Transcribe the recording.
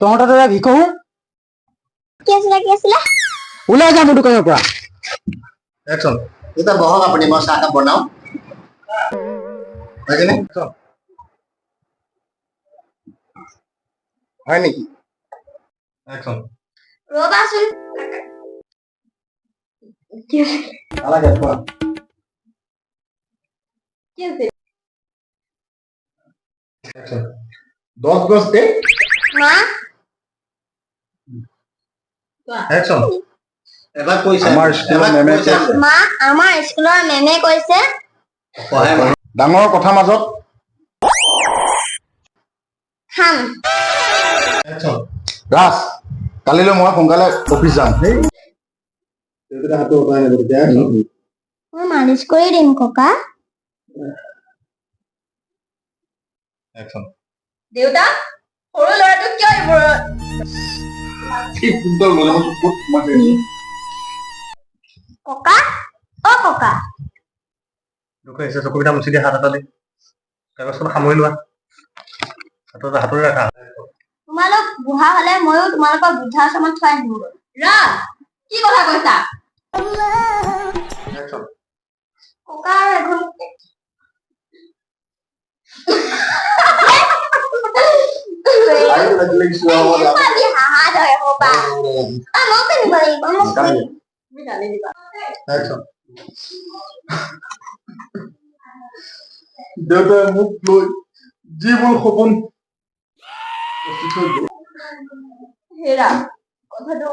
তহঁতৰ দৰে ভিকহু কি আছিলে ওলাই যা মোৰ দোকানৰ পৰা। একচন এটা বহক আপুনি মই চাহ কাপ বনাও হয়নে হয় নেকি একচন ৰবাচোন নালাগে কোৱা কি আছে একচন 10 গজ দে মা একচন এবাৰ কৈছে আমাৰ স্কুলৰ মেমে কৈছে মা আমাৰ স্কুলৰ মেমে কৈছে ডাঙৰ কথা মাজত খাম একচন ৰাজ কালিলৈ মই সোনকালে অফিচ যাম হেই এইটো হাতটো উঠাই নেব তেতিয়া মই মালিচ কৰি দিম ককা একচন দেউতা সৰু ল'ৰাটোক কিয় এইবোৰ ঠিক সুন্দৰ মনে মনে খুব মাতে ককা অ ককা দুখ আহিছে চকুকেইটা মুচি দিয়ে হাত এটা দি কাগজখন সামৰি লোৱা হাতৰে ৰাখা তোমালোক বুঢ়া হলে ময়ো তোমালোকৰ বৃদ্ধাশ্ৰমত থৈ আহিম ৰা কি কথা কৈছা একচন ককা এখন আইও লাগিলে কিছু আমাৰ আজি হাহা ধৰে ককা মই কেনিব লাগিব মোক গালি দিবা একচন দেউতাই মোক লৈ যিবোৰ সপোন হেৰা কথাটো